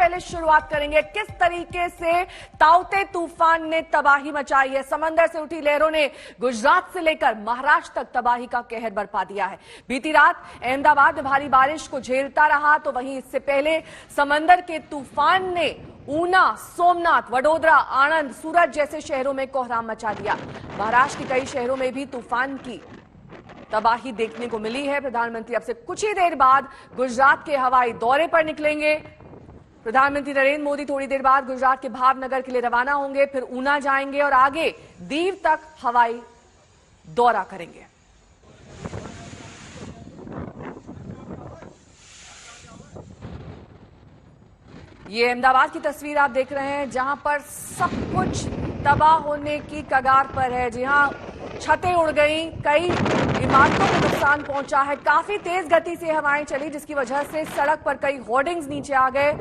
पहले शुरुआत करेंगे किस तरीके से ताउते तूफान ने तबाही मचाई है। समंदर से उठी लहरों ने गुजरात से लेकर महाराष्ट्र तक तबाही का कहर बरपा दिया है। बीती रात अहमदाबाद में भारी बारिश को झेलता रहा, तो वहीं इससे पहले समंदर के तूफान ने ऊना, सोमनाथ, वडोदरा, आणंद, सूरत जैसे शहरों में कोहराम मचा दिया। महाराष्ट्र के कई शहरों में भी तूफान की तबाही देखने को मिली है। प्रधानमंत्री अब से कुछ ही देर बाद गुजरात के हवाई दौरे पर निकलेंगे। प्रधानमंत्री नरेंद्र मोदी थोड़ी देर बाद गुजरात के भावनगर के लिए रवाना होंगे, फिर ऊना जाएंगे और आगे दीव तक हवाई दौरा करेंगे। ये अहमदाबाद की तस्वीर आप देख रहे हैं, जहां पर सब कुछ तबाह होने की कगार पर है। जी हां, छतें उड़ गई, कई इमारतों को नुकसान पहुंचा है। काफी तेज गति से हवाएं चली, जिसकी वजह से सड़क पर कई होर्डिंग्स नीचे आ गए।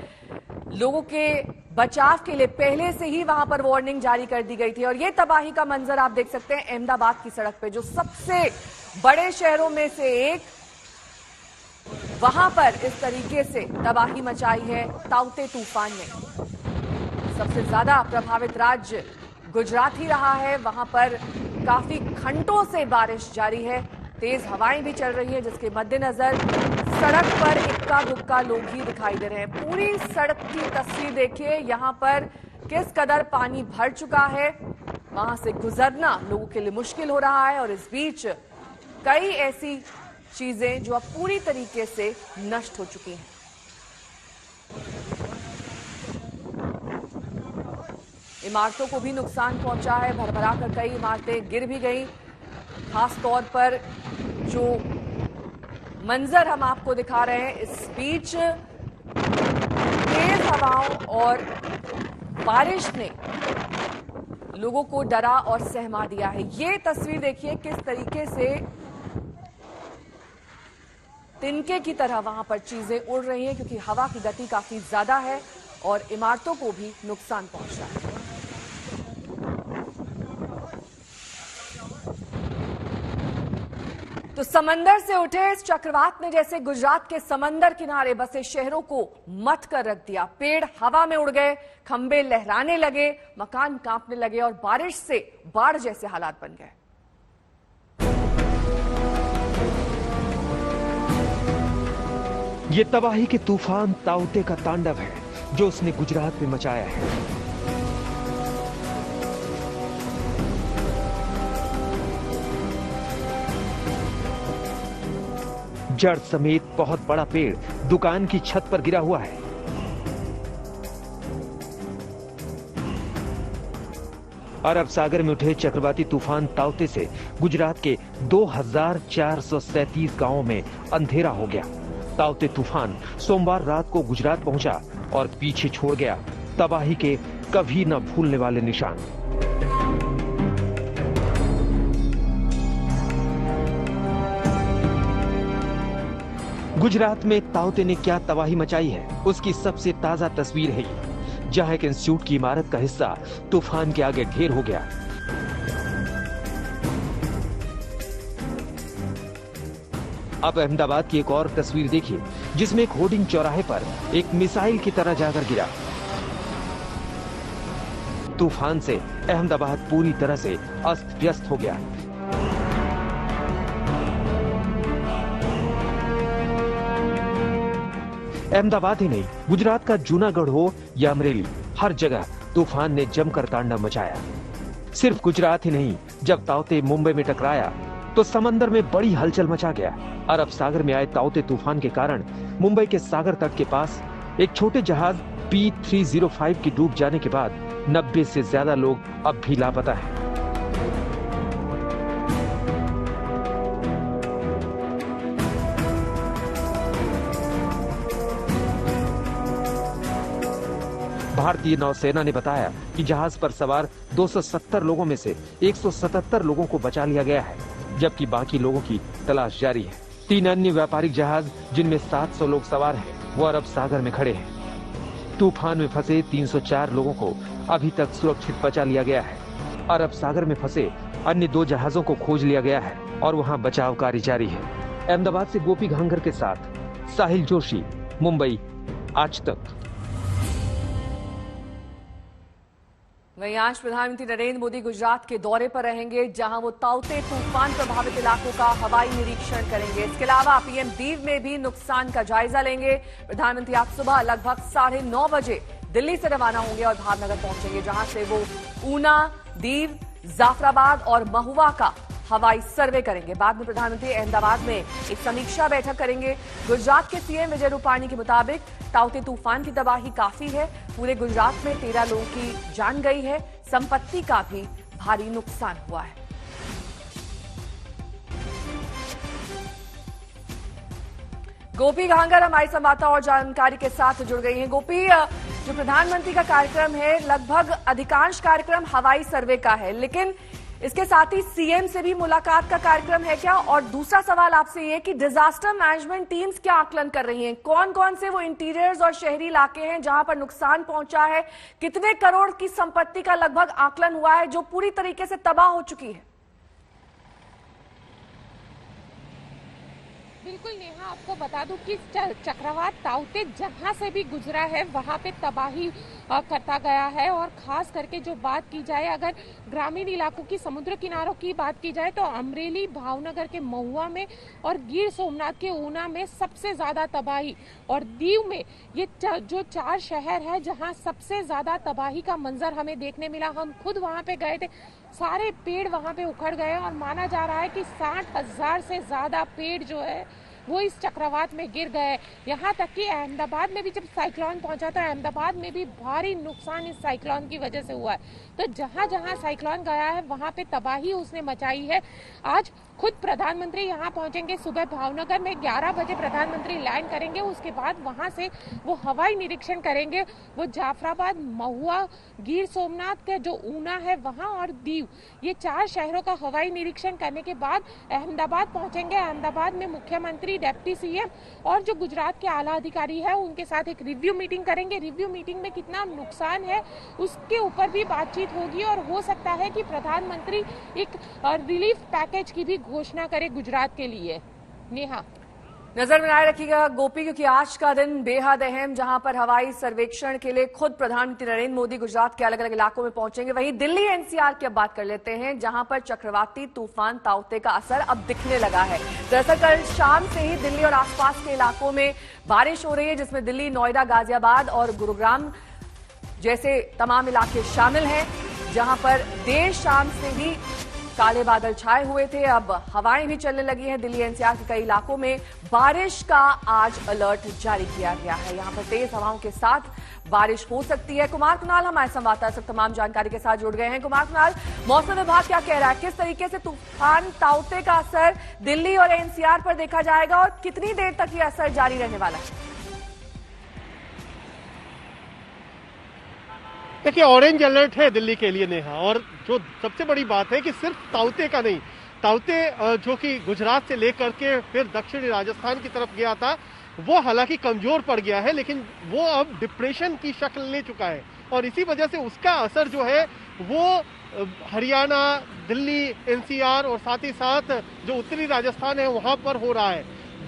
लोगों के बचाव के लिए पहले से ही वहां पर वार्निंग जारी कर दी गई थी। और ये तबाही का मंजर आप देख सकते हैं अहमदाबाद की सड़क पे, जो सबसे बड़े शहरों में से एक, वहां पर इस तरीके से तबाही मचाई है ताउते तूफान ने। सबसे ज्यादा प्रभावित राज्य गुजरात ही रहा है। वहां पर काफी घंटों से बारिश जारी है, तेज हवाएं भी चल रही है, जिसके मद्देनजर सड़क पर इक्का दुक्का लोग ही दिखाई दे रहे हैं। पूरी सड़क की तस्वीर देखिए, यहां पर किस कदर पानी भर चुका है। वहां से गुजरना लोगों के लिए मुश्किल हो रहा है। और इस बीच कई ऐसी चीजें जो अब पूरी तरीके से नष्ट हो चुकी हैं। इमारतों को भी नुकसान पहुंचा है, भरभरा कर कई इमारतें गिर भी गई। खास तौर पर जो मंजर हम आपको दिखा रहे हैं, इस बीच तेज हवाओं और बारिश ने लोगों को डरा और सहमा दिया है। ये तस्वीर देखिए किस तरीके से तिनके की तरह वहां पर चीजें उड़ रही हैं, क्योंकि हवा की गति काफी ज्यादा है और इमारतों को भी नुकसान पहुंच रहा है। तो समंदर से उठे इस चक्रवात ने जैसे गुजरात के समंदर किनारे बसे शहरों को मत कर रख दिया। पेड़ हवा में उड़ गए, खंबे लहराने लगे, मकान कांपने लगे और बारिश से बाढ़ जैसे हालात बन गए। ये तबाही के तूफान ताउते का तांडव है, जो उसने गुजरात में मचाया है। जड़ समेत बहुत बड़ा पेड़ दुकान की छत पर गिरा हुआ है। अरब सागर में उठे चक्रवाती तूफान ताउते से गुजरात के 2437 गांवों में अंधेरा हो गया। ताउते तूफान सोमवार रात को गुजरात पहुंचा और पीछे छोड़ गया तबाही के कभी न भूलने वाले निशान। गुजरात में ताउते ने क्या तबाही मचाई है, उसकी सबसे ताजा तस्वीर है ये, जहां एक इंस्टीट्यूट की इमारत का हिस्सा तूफान के आगे ढेर हो गया। अब अहमदाबाद की एक और तस्वीर देखिए, जिसमें एक होर्डिंग चौराहे पर एक मिसाइल की तरह जाकर गिरा। तूफान से अहमदाबाद पूरी तरह से अस्त व्यस्त हो गया। अहमदाबाद ही नहीं, गुजरात का जूनागढ़ हो या अमरेली, हर जगह तूफान ने जमकर तांडव मचाया। सिर्फ गुजरात ही नहीं, जब ताउते मुंबई में टकराया तो समंदर में बड़ी हलचल मचा गया। अरब सागर में आए ताउते तूफान के कारण मुंबई के सागर तट के पास एक छोटे जहाज P305 की डूब जाने के बाद 90 से ज्यादा लोग अब भी लापता हैं। भारतीय नौसेना ने बताया कि जहाज पर सवार 270 लोगों में से 177 लोगों को बचा लिया गया है, जबकि बाकी लोगों की तलाश जारी है। 3 अन्य व्यापारिक जहाज, जिनमें 700 लोग सवार हैं, वो अरब सागर में खड़े हैं। तूफान में फंसे 304 लोगों को अभी तक सुरक्षित बचा लिया गया है। अरब सागर में फंसे अन्य 2 जहाजों को खोज लिया गया है और वहां बचाव कार्य जारी है। अहमदाबाद से गोपी घांगर के साथ साहिल जोशी, मुंबई, आज तक। वहीं आज प्रधानमंत्री नरेंद्र मोदी गुजरात के दौरे पर रहेंगे, जहां वो ताउते तूफान प्रभावित इलाकों का हवाई निरीक्षण करेंगे। इसके अलावा पीएम दीव में भी नुकसान का जायजा लेंगे। प्रधानमंत्री आज सुबह लगभग 9:30 बजे दिल्ली से रवाना होंगे और भावनगर पहुंचेंगे, जहां से वो ऊना, दीव, जाफराबाद और महुआ का हवाई सर्वे करेंगे। बाद में प्रधानमंत्री अहमदाबाद में एक समीक्षा बैठक करेंगे। गुजरात के सीएम विजय रूपाणी के मुताबिक ताउते तूफान की तबाही काफी है। पूरे गुजरात में 13 लोगों की जान गई है, संपत्ति का भी भारी नुकसान हुआ है। गोपी घांगर हमारी संवाददाता और जानकारी के साथ जुड़ गई हैं। गोपी, जो प्रधानमंत्री का कार्यक्रम है, लगभग अधिकांश कार्यक्रम हवाई सर्वे का है, लेकिन इसके साथ ही सीएम से भी मुलाकात का कार्यक्रम है क्या? और दूसरा सवाल आपसे ये कि डिजास्टर मैनेजमेंट टीम्स क्या आकलन कर रही हैं? कौन कौन से वो इंटीरियर्स और शहरी इलाके हैं जहां पर नुकसान पहुंचा है? कितने करोड़ की संपत्ति का लगभग आकलन हुआ है जो पूरी तरीके से तबाह हो चुकी है? बिल्कुल नेहा, आपको बता दूं कि चक्रवात ताउते जहां से भी गुजरा है वहां पे तबाही करता गया है। और खास करके जो बात की जाए, अगर ग्रामीण इलाकों की, समुद्र किनारों की बात की जाए, तो अमरेली, भावनगर के महुआ में और गिर सोमनाथ के ऊना में सबसे ज्यादा तबाही, और दीव में ये जो 4 शहर है जहां सबसे ज्यादा तबाही का मंजर हमें देखने मिला। हम खुद वहां पे गए थे, सारे पेड़ वहां पे उखड़ गए और माना जा रहा है कि 60,000 से ज्यादा पेड़ जो है वो इस चक्रवात में गिर गए। यहाँ तक कि अहमदाबाद में भी जब साइक्लोन पहुंचा तो अहमदाबाद में भी भारी नुकसान इस साइक्लोन की वजह से हुआ है। तो जहां जहां साइक्लोन गया है वहां पे तबाही उसने मचाई है। आज खुद प्रधानमंत्री यहाँ पहुंचेंगे, सुबह भावनगर में 11 बजे प्रधानमंत्री लैंड करेंगे। उसके बाद वहां से वो हवाई निरीक्षण करेंगे। वो जाफराबाद, महुआ, गिर सोमनाथ के जो ऊना है वहां और दीव, ये 4 शहरों का हवाई निरीक्षण करने के बाद अहमदाबाद पहुंचेंगे। अहमदाबाद में मुख्यमंत्री, डिप्टी सीएम और जो गुजरात के आला अधिकारी है उनके साथ एक रिव्यू मीटिंग करेंगे। रिव्यू मीटिंग में कितना नुकसान है उसके ऊपर भी बातचीत होगी और हो सकता है कि प्रधानमंत्री एक रिलीफ पैकेज की भी घोषणा करे गुजरात के लिए। नेहा, नजर बनाए रखिएगा गोपी, क्योंकि आज का दिन बेहद अहम, जहां पर हवाई सर्वेक्षण के लिए खुद प्रधानमंत्री नरेंद्र मोदी गुजरात के अलग अलग इलाकों में पहुंचेंगे। वहीं दिल्ली एनसीआर की अब बात कर लेते हैं, जहां पर चक्रवाती तूफान ताउते का असर अब दिखने लगा है। दरअसल कल शाम से ही दिल्ली और आसपास के इलाकों में बारिश हो रही है, जिसमें दिल्ली, नोएडा, गाजियाबाद और गुरुग्राम जैसे तमाम इलाके शामिल हैं, जहां पर देर शाम से ही काले बादल छाए हुए थे। अब हवाएं भी चलने लगी हैं। दिल्ली एनसीआर के कई इलाकों में बारिश का आज अलर्ट जारी किया गया है। यहां पर तेज हवाओं के साथ बारिश हो सकती है। कुमार कुणाल हमारे संवाददाता तमाम जानकारी के साथ जुड़ गए हैं। कुमार कुणाल, मौसम विभाग क्या कह रहा है? किस तरीके से तूफान ताउते का असर दिल्ली और एनसीआर पर देखा जाएगा और कितनी देर तक ये असर जारी रहने वाला है? देखिए, ऑरेंज अलर्ट है दिल्ली के लिए नेहा, और जो सबसे बड़ी बात है कि सिर्फ ताउते का नहीं, ताउते जो कि गुजरात से लेकर के फिर दक्षिणी राजस्थान की तरफ गया था, वो हालांकि कमजोर पड़ गया है, लेकिन वो अब डिप्रेशन की शक्ल ले चुका है और इसी वजह से उसका असर जो है वो हरियाणा, दिल्ली, एनसीआर और साथ ही साथ जो उत्तरी राजस्थान है वहां पर हो रहा है।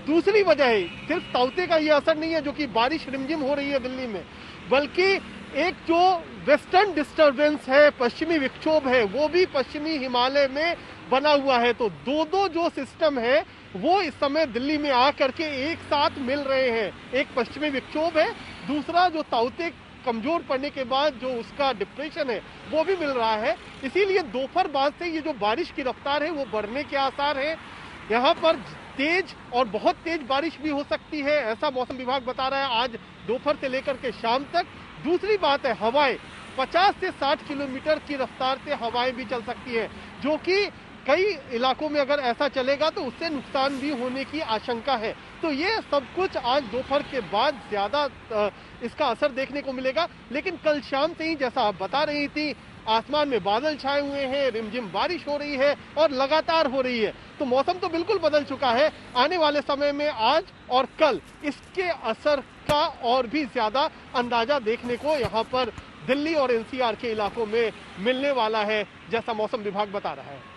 दूसरी वजह है सिर्फ ताउते का ये असर नहीं है जो कि बारिश रिमझिम हो रही है दिल्ली में, बल्कि एक जो वेस्टर्न डिस्टर्बेंस है, पश्चिमी विक्षोभ है, वो भी पश्चिमी हिमालय में बना हुआ है। तो दो जो सिस्टम है वो इस समय दिल्ली में आकर के एक साथ मिल रहे हैं। एक पश्चिमी विक्षोभ है, दूसरा जो ताउते कमजोर पड़ने के बाद जो उसका डिप्रेशन है वो भी मिल रहा है। इसीलिए दोपहर बाद से ये जो बारिश की रफ्तार है वो बढ़ने के आसार है। यहाँ पर तेज और बहुत तेज बारिश भी हो सकती है, ऐसा मौसम विभाग बता रहा है, आज दोपहर से लेकर के शाम तक। दूसरी बात है, हवाएं 50 से 60 किलोमीटर की रफ्तार से हवाएं भी चल सकती है, जो कि कई इलाकों में अगर ऐसा चलेगा तो उससे नुकसान भी होने की आशंका है। तो ये सब कुछ आज दोपहर के बाद ज्यादा इसका असर देखने को मिलेगा। लेकिन कल शाम से ही जैसा आप बता रही थी, आसमान में बादल छाए हुए हैं, रिमझिम बारिश हो रही है और लगातार हो रही है, तो मौसम तो बिल्कुल बदल चुका है। आने वाले समय में आज और कल इसके असर का और भी ज्यादा अंदाजा देखने को यहाँ पर दिल्ली और एनसीआर के इलाकों में मिलने वाला है, जैसा मौसम विभाग बता रहा है।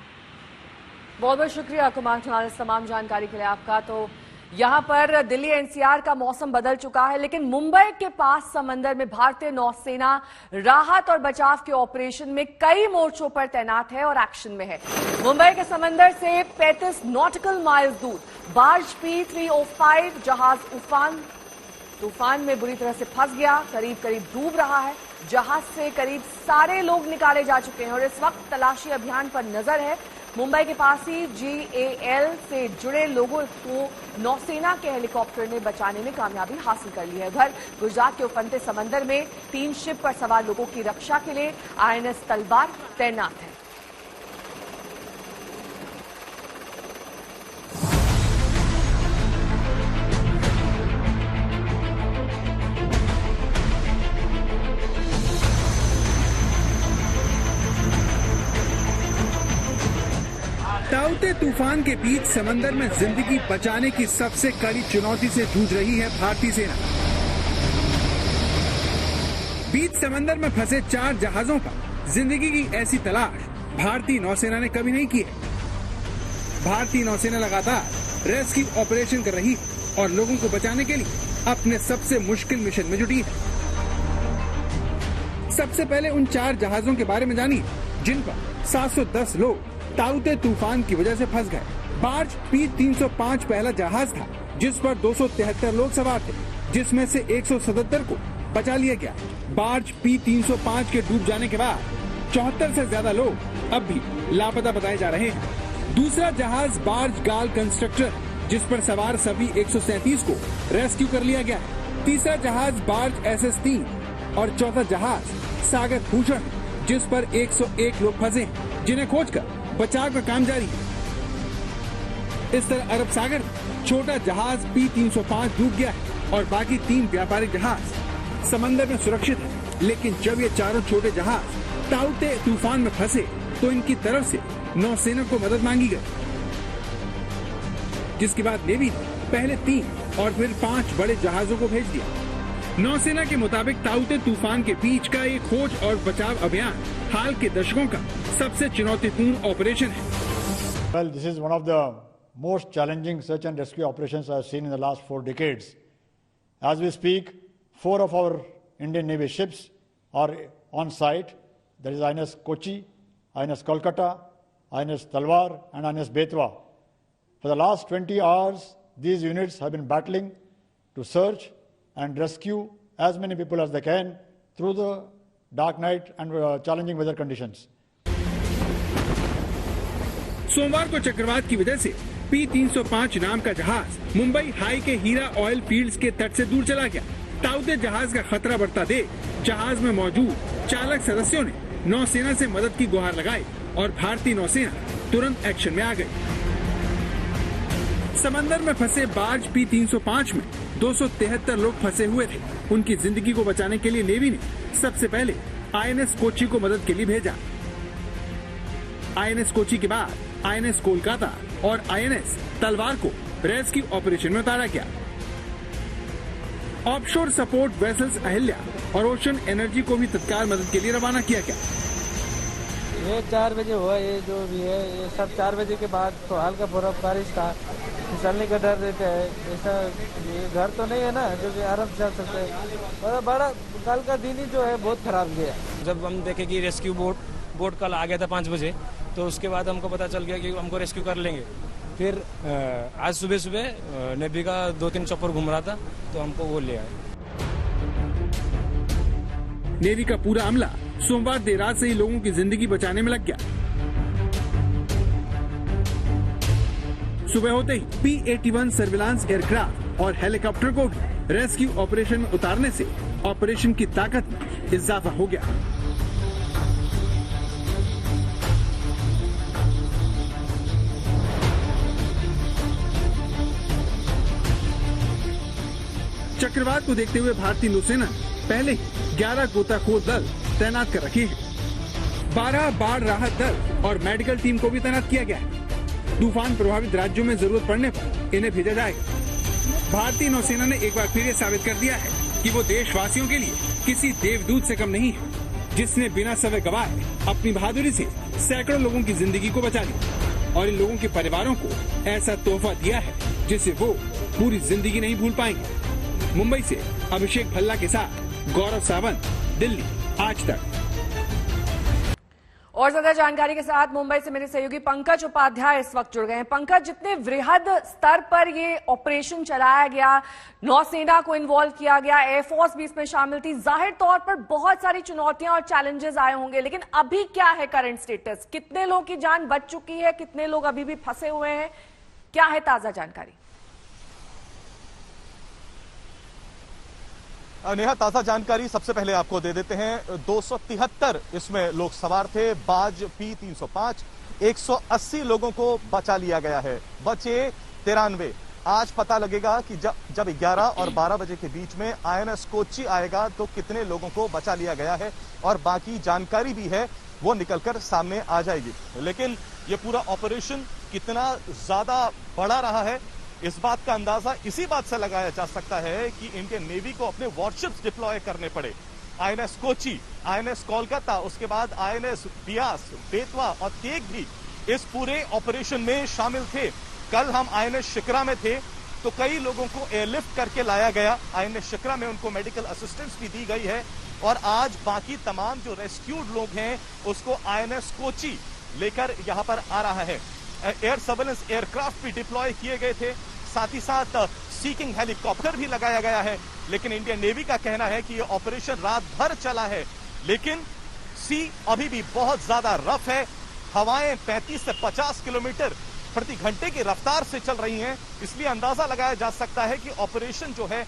बहुत बहुत शुक्रिया कुमार कुणाल, इस तमाम जानकारी के लिए आपका। तो यहाँ पर दिल्ली एनसीआर का मौसम बदल चुका है, लेकिन मुंबई के पास समंदर में भारतीय नौसेना राहत और बचाव के ऑपरेशन में कई मोर्चों पर तैनात है और एक्शन में है। मुंबई के समंदर से 35 नॉटिकल माइल्स दूर बार्ज P305 जहाज तूफान में बुरी तरह से फंस गया, करीब डूब रहा है। जहाज से करीब सारे लोग निकाले जा चुके हैं और इस वक्त तलाशी अभियान पर नजर है। मुंबई के पास ही GAL से जुड़े लोगों को नौसेना के हेलीकॉप्टर ने बचाने में कामयाबी हासिल कर ली है। उधर गुजरात के उफनते समंदर में 3 शिप पर सवार लोगों की रक्षा के लिए INS तलवार तैनात है। ताउते तूफान के बीच समंदर में जिंदगी बचाने की सबसे कड़ी चुनौती से जूझ रही है भारतीय सेना। बीच समंदर में फंसे 4 जहाजों पर जिंदगी की ऐसी तलाश भारतीय नौसेना ने कभी नहीं की है। भारतीय नौसेना लगातार रेस्क्यू ऑपरेशन कर रही है और लोगों को बचाने के लिए अपने सबसे मुश्किल मिशन में जुटी है। सबसे पहले उन 4 जहाजों के बारे में जानिए जिन पर 710 लोग ताउते तूफान की वजह से फंस गए। बार्ज P305 पहला जहाज था जिस पर 273 लोग सवार थे, जिसमें से 177 को बचा लिया गया। बार्ज P305 के डूब जाने के बाद 74 से ज्यादा लोग अब भी लापता बताए जा रहे हैं। दूसरा जहाज बार्ज गाल कंस्ट्रक्टर जिस पर सवार सभी 137 को रेस्क्यू कर लिया गया। तीसरा जहाज बार्ज SS3 और चौथा जहाज सागर भूषण जिस पर 101 लोग फंसे हैं, जिन्हें खोजकर बचाव का काम जारी है। इस तरह अरब सागर छोटा जहाज P305 डूब गया है और बाकी 3 व्यापारिक जहाज समंदर में सुरक्षित है। लेकिन जब ये चारों छोटे जहाज ताउते तूफान में फंसे तो इनकी तरफ से नौसेना को मदद मांगी गई, जिसके बाद नेवी ने पहले 3 और फिर 5 बड़े जहाजों को भेज दिया। नौसेना के मुताबिक ताउते तूफान के बीच का ये खोज और बचाव अभियान हाल के दशकों का सबसे चुनौतीपूर्ण ऑपरेशन है। Well, this is one of the most challenging search and rescue operations I have seen in the last 4 decades. As we speak, 4 of our Indian Navy ships are on site. That is INS Kochi, INS Kolkata, INS Talwar and INS Betwa. For the last 20 hours, these units have been battling to search and rescue as many people as they can through the dark night and challenging weather conditions. सोमवार को चक्रवात की वजह से P305 नाम का जहाज Mumbai high के हीरा ऑयल फील्ड्स के तट से दूर चला गया। ताउते जहाज का खतरा बढ़ता देख जहाज में मौजूद चालक सदस्यों ने नौसेना से मदद की गुहार लगाई और भारतीय नौसेना तुरंत एक्शन में आ गई। समंदर में फंसे बार्ज P305 में 273 लोग फंसे हुए थे। उनकी जिंदगी को बचाने के लिए नेवी ने सबसे पहले INS कोची को मदद के लिए भेजा। INS कोची के बाद INS कोलकाता और INS तलवार को रेस्क्यू ऑपरेशन में उतारा गया। ऑफशोर सपोर्ट वेसल्स अहिल्या और ओशन एनर्जी को भी तत्काल मदद के लिए रवाना किया गया। ये 4 बजे हुआ, ये जो भी है ये सब 4 बजे के बाद तो हल्का पूरा बारिश था, फिसलने का डर रहता है। ऐसा ये घर तो नहीं है ना जो कि आराम से चल सकते हैं। बड़ा कल का दिन ही जो है बहुत खराब गया। जब हम देखे कि रेस्क्यू बोट कल आ गया था 5 बजे, तो उसके बाद हमको पता चल गया कि हमको रेस्क्यू कर लेंगे। फिर आज सुबह नेवी का 2-3 चॉपर घूम रहा था तो हमको वो ले आए। नेवी का पूरा अमला सोमवार देर रात से ही लोगों की जिंदगी बचाने में लग गया। सुबह होते ही P-81 सर्विलांस एयरक्राफ्ट और हेलीकॉप्टर को भी रेस्क्यू ऑपरेशन में उतारने से ऑपरेशन की ताकत में इजाफा हो गया। चक्रवात को देखते हुए भारतीय नौसेना पहले ही 11 गोताखोर दल तैनात कर रखे हैं। 12 बाढ़ राहत दल और मेडिकल टीम को भी तैनात किया गया है। तूफान प्रभावित राज्यों में जरूरत पड़ने पर इन्हें भेजा जाएगा। भारतीय नौसेना ने एक बार फिर ये साबित कर दिया है कि वो देशवासियों के लिए किसी देवदूत से कम नहीं है, जिसने बिना समय गवाए अपनी बहादुरी से सैकड़ों लोगों की जिंदगी को बचा लिया और इन लोगों के परिवारों को ऐसा तोहफा दिया है जिसे वो पूरी जिंदगी नहीं भूल पाएंगे। मुंबई से अभिषेक भल्ला के साथ गौरव सावंत, दिल्ली, आज तक। और ज्यादा जानकारी के साथ मुंबई से मेरे सहयोगी पंकज उपाध्याय इस वक्त जुड़ गए हैं। पंकज, जितने वृहद स्तर पर ये ऑपरेशन चलाया गया, नौसेना को इन्वॉल्व किया गया, एयरफोर्स भी इसमें शामिल थी, जाहिर तौर पर बहुत सारी चुनौतियां और चैलेंजेस आए होंगे, लेकिन अभी क्या है करंट स्टेटस? कितने लोगों की जान बच चुकी है, कितने लोग अभी भी फंसे हुए हैं, क्या है ताजा जानकारी? नेहा, ताजा जानकारी सबसे पहले आपको दे देते हैं। 273 इसमें लोग सवार थे। बाज P-305, 180 लोगों को बचा लिया गया है, बचे 93। आज पता लगेगा कि जब 11 और 12 बजे के बीच में INS कोच्चि आएगा तो कितने लोगों को बचा लिया गया है, और बाकी जानकारी भी है वो निकलकर सामने आ जाएगी। लेकिन ये पूरा ऑपरेशन कितना ज्यादा बड़ा रहा है, इस बात का अंदाजा इसी बात से लगाया जा सकता है कि इंडियन नेवी को अपने वॉरशिप्स डिप्लॉय करने पड़े। INS कोच्चि, INS कोलकाता, उसके बाद INS बियास, बेतवा और तेग भी इस पूरे ऑपरेशन में शामिल थे। कल हम INS शिकरा में थे तो कई लोगों को एयरलिफ्ट करके लाया गया। INS शिकरा में उनको मेडिकल असिस्टेंस भी दी गई है, और आज बाकी तमाम जो रेस्क्यूड लोग हैं उसको INS कोच्चि लेकर यहां पर आ रहा है। एयर सर्वेलेंस एयरक्राफ्ट भी डिप्लॉय किए गए थे, साथ ही साथ सीकिंग हेलीकॉप्टर भी लगाया गया है। लेकिन इंडियन नेवी का कहना है कि यह ऑपरेशन रात भर चला है, लेकिन सी अभी भी बहुत ज्यादा रफ है। हवाएं 35 से 50 किलोमीटर प्रति घंटे की रफ्तार से चल रही हैं, इसलिए अंदाजा लगाया जा सकता है कि ऑपरेशन जो है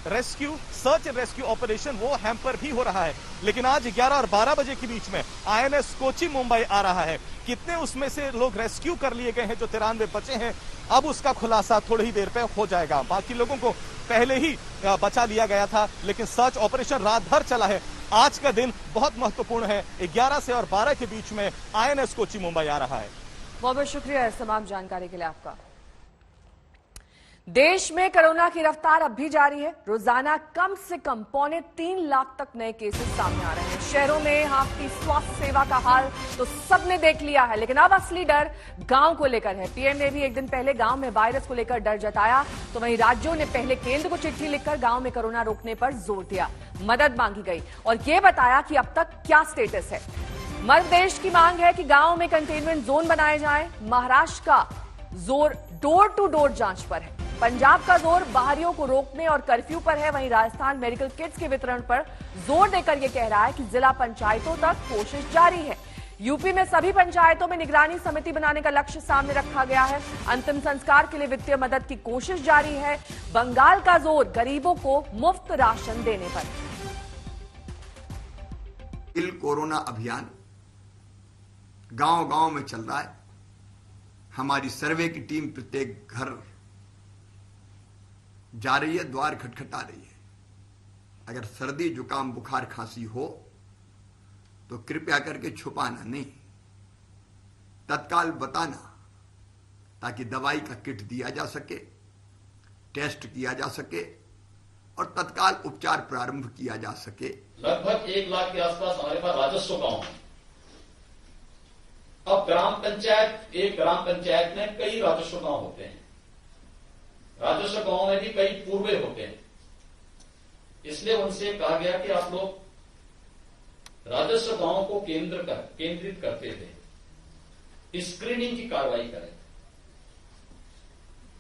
rescue, search and rescue operation, वो हैम्पर भी हो रहा है। लेकिन आज 11 और 12 बजे के बीच में INS कोच्चि मुंबई आ रहा है। कितने उसमें से लोग रेस्क्यू कर लिए गए हैं, जो 93 बचे हैं, अब उसका खुलासा थोड़ी ही देर पे हो जाएगा। बाकी लोगों को पहले ही बचा लिया गया था, लेकिन सर्च ऑपरेशन रात भर चला है। आज का दिन बहुत महत्वपूर्ण है। 11 से और 12 के बीच में INS कोच्चि मुंबई आ रहा है। बहुत बहुत शुक्रिया इस तमाम जानकारी के लिए आपका। देश में कोरोना की रफ्तार अब भी जारी है। रोजाना कम से कम 3.25 लाख तक नए केसेस सामने आ रहे हैं। शहरों में हाँफती स्वास्थ्य सेवा का हाल तो सबने देख लिया है, लेकिन अब असली डर गांव को लेकर है। पीएम ने भी एक दिन पहले गांव में वायरस को लेकर डर जताया, तो वहीं राज्यों ने पहले केंद्र को चिट्ठी लिखकर गांव में कोरोना रोकने पर जोर दिया। मदद मांगी गई और यह बताया कि अब तक क्या स्टेटस है। मध्य प्रदेश की मांग है कि गांव में कंटेनमेंट जोन बनाए जाएं। महाराष्ट्र का जोर डोर टू डोर जांच पर है। पंजाब का जोर बाहरियों को रोकने और कर्फ्यू पर है। वहीं राजस्थान मेडिकल किट्स के वितरण पर जोर देकर यह कह रहा है कि जिला पंचायतों तक कोशिश जारी है। यूपी में सभी पंचायतों में निगरानी समिति बनाने का लक्ष्य सामने रखा गया है। अंतिम संस्कार के लिए वित्तीय मदद की कोशिश जारी है। बंगाल का जोर गरीबों को मुफ्त राशन देने पर। कोरोना अभियान गांव-गांव में चल रहा है। हमारी सर्वे की टीम प्रत्येक घर जा रही है, द्वार खटखटा रही है। अगर सर्दी, जुकाम, बुखार, खांसी हो तो कृपया करके छुपाना नहीं, तत्काल बताना, ताकि दवाई का किट दिया जा सके, टेस्ट किया जा सके और तत्काल उपचार प्रारंभ किया जा सके। लगभग 1 लाख के आसपास हमारे पास राजस्व गांव है। अब ग्राम पंचायत, एक ग्राम पंचायत में कई राजस्व गांव होते हैं। राजस्व गांव में भी कई पूर्वे होते हैं। इसलिए उनसे कहा गया कि आप लोग राजस्व गांव को केंद्रित करते हुए स्क्रीनिंग की कार्रवाई करें।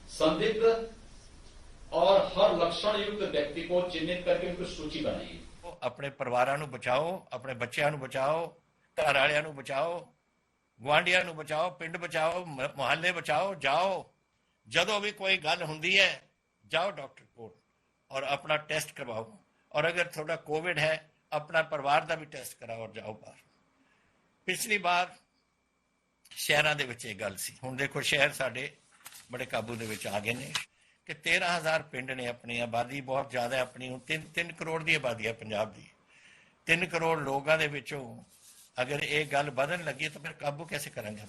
संदिग्ध और हर लक्षण युक्त व्यक्ति को चिन्हित करके उनकी सूची बनाइए। अपने परिवारां नूं बचाओ, अपने बच्चों नूं बचाओ, घर वालियां नूं बचाओ, गुआंढियां नूं बचाओ, पिंड बचाओ, मुहल्ले बचाओ। जाओ, जदों भी कोई गल हुंदी है जाओ डॉक्टर कोल और अपना टेस्ट करवाओ, और अगर थोड़ा कोविड है अपना परिवार का भी टेस्ट कराओ और जाओ बाहर। पिछली बार शहरां दे विच इह गल सी, हुण देखो शहर साडे बड़े काबू दे विच आ गए ने कि 13,000 पिंड ने। अपनी आबादी बहुत ज्यादा, अपनी 3 करोड़ की आबादी है पंजाब की। 3 करोड़ लोगों के विचों अगर ये गल बदन लगी तो फिर काबू कैसे करेंगे आप?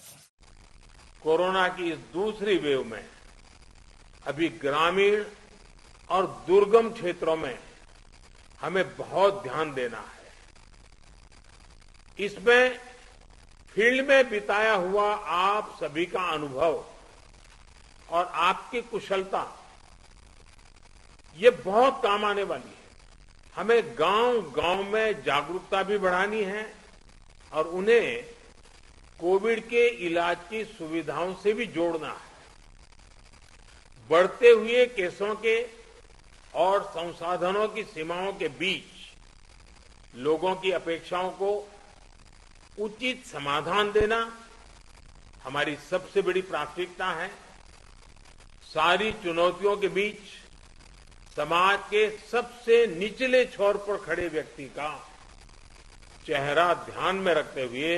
कोरोना की इस दूसरी वेव में अभी ग्रामीण और दुर्गम क्षेत्रों में हमें बहुत ध्यान देना है। इसमें फील्ड में बिताया हुआ आप सभी का अनुभव और आपकी कुशलता ये बहुत काम आने वाली है। हमें गांव-गांव में जागरूकता भी बढ़ानी है और उन्हें कोविड के इलाज की सुविधाओं से भी जोड़ना है। बढ़ते हुए केसों के और संसाधनों की सीमाओं के बीच लोगों की अपेक्षाओं को उचित समाधान देना हमारी सबसे बड़ी प्राथमिकता है। सारी चुनौतियों के बीच समाज के सबसे निचले छोर पर खड़े व्यक्ति का चेहरा ध्यान में रखते हुए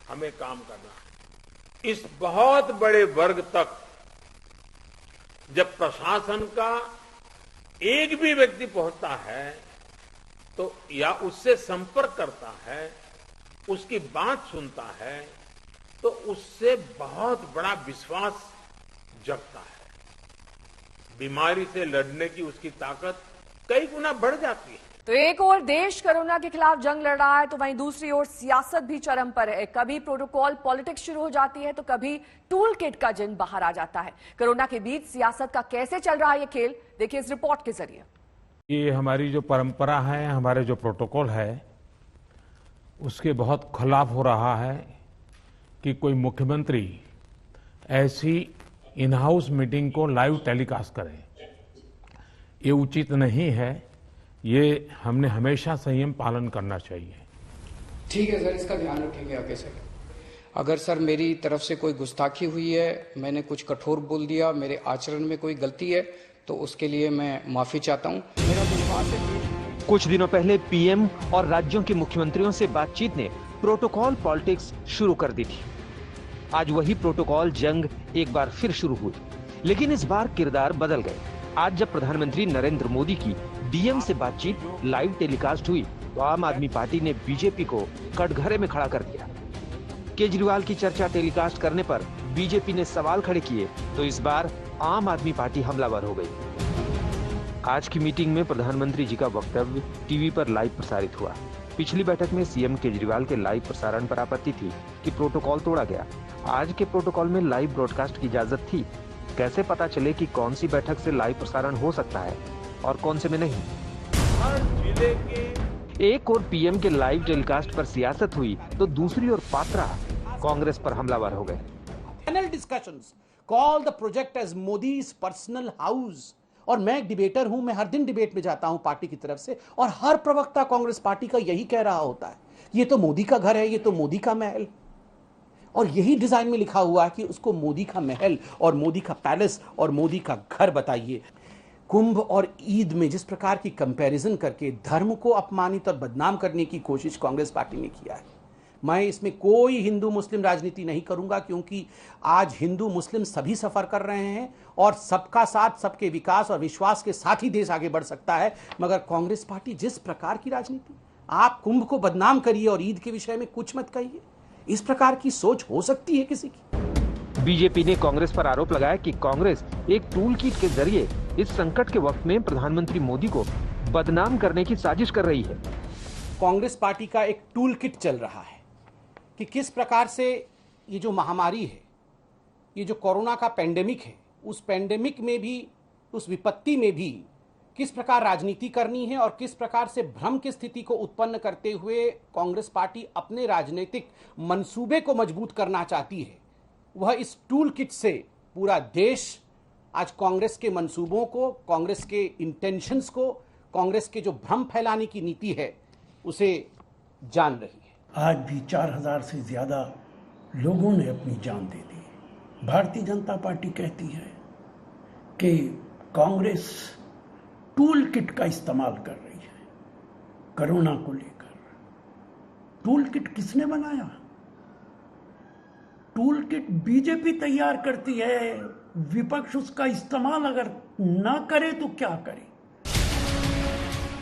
हमें काम करना है। इस बहुत बड़े वर्ग तक जब प्रशासन का एक भी व्यक्ति पहुंचता है तो या उससे संपर्क करता है, उसकी बात सुनता है, तो उससे बहुत बड़ा विश्वास जगता है। बीमारी से लड़ने की उसकी ताकत कई गुना बढ़ जाती है। तो एक ओर देश कोरोना के खिलाफ जंग लड़ रहा है तो वहीं दूसरी ओर सियासत भी चरम पर है। कभी प्रोटोकॉल पॉलिटिक्स शुरू हो जाती है तो कभी टूल किट का जिन बाहर आ जाता है। कोरोना के बीच सियासत का कैसे चल रहा है ये खेल, देखिए इस रिपोर्ट के जरिए। ये हमारी जो परंपरा है, हमारे जो प्रोटोकॉल है, उसके बहुत खिलाफ हो रहा है कि कोई मुख्यमंत्री ऐसी इन हाउस मीटिंग को लाइव टेलीकास्ट करे। ये उचित नहीं है। ये हमने हमेशा संयम पालन करना चाहिए। ठीक है सर, इसका ध्यान रखेंगे आगे से। अगर सर मेरी तरफ से कोई गुस्ताखी हुई है, मैंने कुछ कठोर बोल दिया, मेरे आचरण में कोई गलती है तो उसके लिए मैं माफी चाहता हूँ। मेरा विश्वास है। कुछ दिनों पहले पीएम और राज्यों के मुख्यमंत्रियों से बातचीत ने प्रोटोकॉल पॉलिटिक्स शुरू कर दी थी। आज वही प्रोटोकॉल जंग एक बार फिर शुरू हुई, लेकिन इस बार किरदार बदल गए। आज जब प्रधानमंत्री नरेंद्र मोदी की डीएम से बातचीत लाइव टेलीकास्ट हुई तो आम आदमी पार्टी ने बीजेपी को कटघरे में खड़ा कर दिया। केजरीवाल की चर्चा टेलीकास्ट करने पर बीजेपी ने सवाल खड़े किए तो इस बार आम आदमी पार्टी हमलावर हो गई। आज की मीटिंग में प्रधानमंत्री जी का वक्तव्य टीवी पर लाइव प्रसारित हुआ। पिछली बैठक में सीएम केजरीवाल के लाइव प्रसारण पर आपत्ति थी कि प्रोटोकॉल तोड़ा गया। आज के प्रोटोकॉल में लाइव ब्रॉडकास्ट की इजाजत थी। कैसे पता चले कि कौन सी बैठक से लाइव प्रसारण हो सकता है और कौन से में नहीं? हर जिले के एक और पीएम के लाइव टेलीकास्ट पर सियासत हुई तो दूसरी ओर पात्रा कांग्रेस पर हमलावर हो गए। Panel discussions call the project as Modi's personal house. और मैं एक डिबेटर हूं, मैं हर दिन डिबेट में जाता हूं पार्टी की तरफ से, और हर प्रवक्ता कांग्रेस पार्टी का यही कह रहा होता है, ये तो मोदी का घर है, ये तो मोदी का महल। और यही डिजाइन में लिखा हुआ है कि उसको मोदी का महल और मोदी का पैलेस और मोदी का घर बताइए। कुंभ और ईद में जिस प्रकार की कंपैरिजन करके धर्म को अपमानित और बदनाम करने की कोशिश कांग्रेस पार्टी ने किया है, मैं इसमें कोई हिंदू मुस्लिम राजनीति नहीं करूंगा, क्योंकि आज हिंदू मुस्लिम सभी सफर कर रहे हैं और सबका साथ, सबके विकास और विश्वास के साथ ही देश आगे बढ़ सकता है। मगर कांग्रेस पार्टी जिस प्रकार की राजनीति, आप कुंभ को बदनाम करिए और ईद के विषय में कुछ मत कहिए, इस प्रकार की सोच हो सकती है किसी की? बीजेपी ने कांग्रेस पर आरोप लगाया कि कांग्रेस एक टूल किट के जरिए इस संकट के वक्त में प्रधानमंत्री मोदी को बदनाम करने की साजिश कर रही है। कांग्रेस पार्टी का एक टूल किट चल रहा है कि किस प्रकार से ये जो महामारी है, ये जो कोरोना का पेंडेमिक है, उस पेंडेमिक में भी, उस विपत्ति में भी किस प्रकार राजनीति करनी है और किस प्रकार से भ्रम की स्थिति को उत्पन्न करते हुए कांग्रेस पार्टी अपने राजनीतिक मंसूबे को मजबूत करना चाहती है। वह इस टूल किट से पूरा देश आज कांग्रेस के मंसूबों को, कांग्रेस के इंटेंशंस को, कांग्रेस के जो भ्रम फैलाने की नीति है उसे जान रही है। आज भी 4000 से ज्यादा लोगों ने अपनी जान दे दी। भारतीय जनता पार्टी कहती है कि कांग्रेस टूल किट का इस्तेमाल कर रही है कोरोना को लेकर। टूल किट किसने बनाया? टूल किट बीजेपी तैयार करती है। विपक्ष उसका इस्तेमाल अगर ना करे तो क्या करे?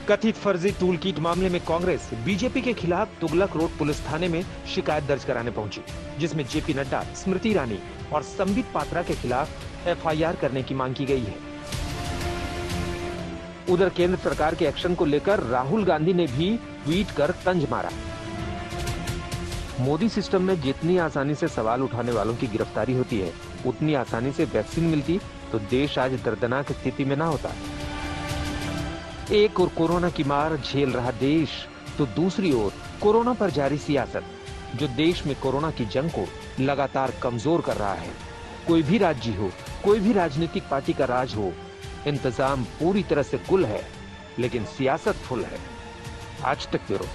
कथित फर्जी टूल किट मामले में कांग्रेस बीजेपी के खिलाफ तुगलक रोड पुलिस थाने में शिकायत दर्ज कराने पहुंची, जिसमें जेपी नड्डा, स्मृति ईरानी और संबित पात्रा के खिलाफ एफआईआर करने की मांग की गई है। उधर केंद्र सरकार के एक्शन को लेकर राहुल गांधी ने भी ट्वीट कर तंज मारा। मोदी सिस्टम में जितनी आसानी से सवाल उठाने वालों की गिरफ्तारी होती है, उतनी आसानी से वैक्सीन मिलती तो देश आज दर्दनाक स्थिति में ना होता। एक और कोरोना की मार झेल रहा देश, तो दूसरी ओर कोरोना पर जारी सियासत, जो देश में कोरोना की जंग को लगातार कमजोर कर रहा है। कोई भी राज्य हो, कोई भी राजनीतिक पार्टी का राज हो, इंतजाम पूरी तरह से गुल है, लेकिन सियासत फुल है। आज तक ब्यूरो।